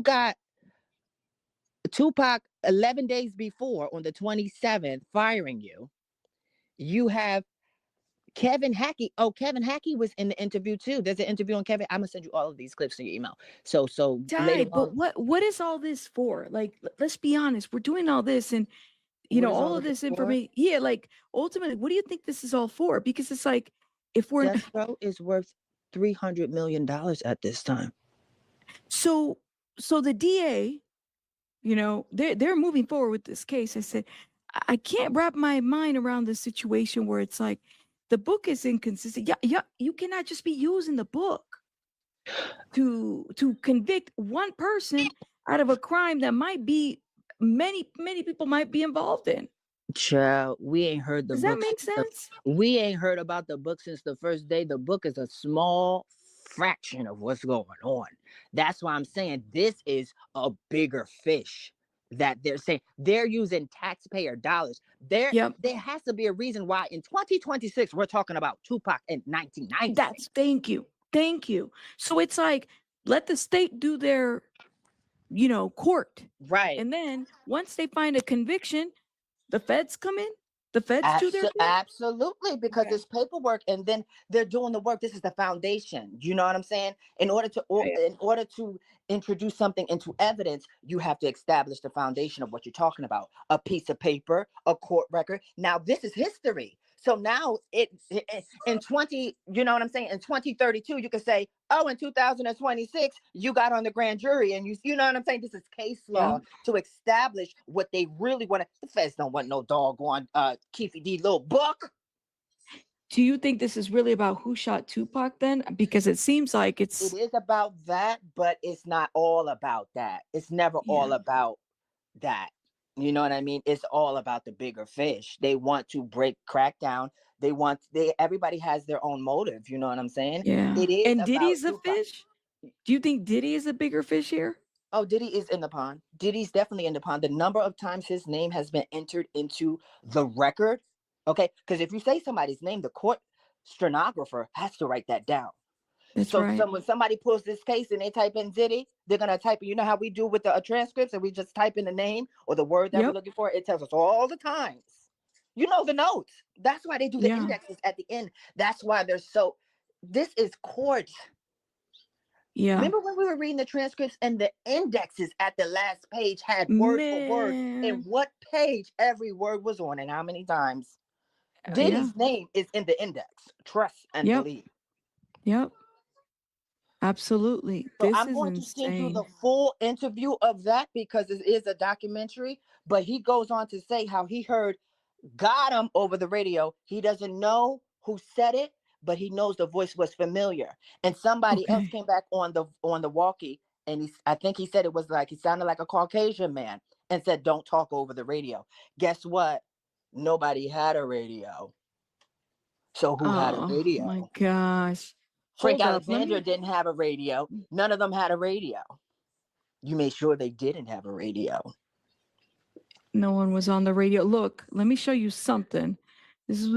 got Tupac 11 days before on the 27th firing you. You have Kevin Hackey. Oh, Kevin Hackey was in the interview too. There's an interview on Kevin. I'm gonna send you all of these clips to your email. So Ty, later but on, what is all this for? Like, let's be honest. We're doing all this, and what is all all of of this this for? information. Yeah, like ultimately, what do you think this is all for? Because it's like, if we're Death Row is worth $300 million at this time. so the DA, they're moving forward with this case. I said, I can't wrap my mind around this situation where it's like the book is inconsistent. Yeah, you cannot just be using the book to convict one person out of a crime that might be many people might be involved in. Child, we ain't heard the Does that book. make sense? We ain't heard about the book since the first day. The book is a small fraction of what's going on. That's why I'm saying this is a bigger fish that they're saying they're using taxpayer dollars. There Yep. has to be a reason why in 2026 we're talking about Tupac in 1996. Thank you. So it's like, let the state do their, court. Right. And then once they find a conviction, the feds come in, the feds do their thing. Absolutely, because Okay. it's paperwork, and then they're doing the work. This is the foundation. You know what I'm saying? In order to introduce something into evidence, you have to establish the foundation of what you're talking about. A piece of paper, a court record. Now this is history. So now in 20, you know what I'm saying? In 2032, you can say, oh, in 2026, you got on the grand jury, and you know what I'm saying? This is case law to establish what they really want. The feds don't want no doggone Keefe D little book. Do you think this is really about who shot Tupac then? Because it seems like It is about that, but it's not all about that. It's never all about that. You know what I mean? It's all about the bigger fish. They want to crack down. Everybody has their own motive. You know what I'm saying? Yeah. It is And about Diddy's a Tupac. fish? Do you think Diddy is a bigger fish here? Oh, Diddy is in the pond. Diddy's definitely in the pond. The number of times his name has been entered into the record. Okay. Because if you say somebody's name, the court stenographer has to write that down. That's So right. when somebody pulls this case and they type in Diddy, they're going to type in, you know how we do with the transcripts, and we just type in the name or the word that we're looking for? It tells us all the times. You know the notes. That's why they do the indexes at the end. That's why this is court. Yeah. Remember when we were reading the transcripts and the indexes at the last page had word for word and what page every word was on and how many times? Diddy's name is in the index. Trust and believe. Yep. Absolutely. So This I'm is going to send you the insane. full interview of that because it is a documentary. But he goes on to say how he heard "got him" over the radio. He doesn't know who said it, but he knows the voice was familiar. And somebody else came back on the walkie, and I think he said it was like he sounded like a Caucasian man, and said, "Don't talk over the radio." Guess what? Nobody had a radio. So who had a radio? Oh my gosh. Frank Hold up. Alexander didn't have a radio. None of them had a radio. You made sure they didn't have a radio. No one was on the radio. Look, let me show you something. This is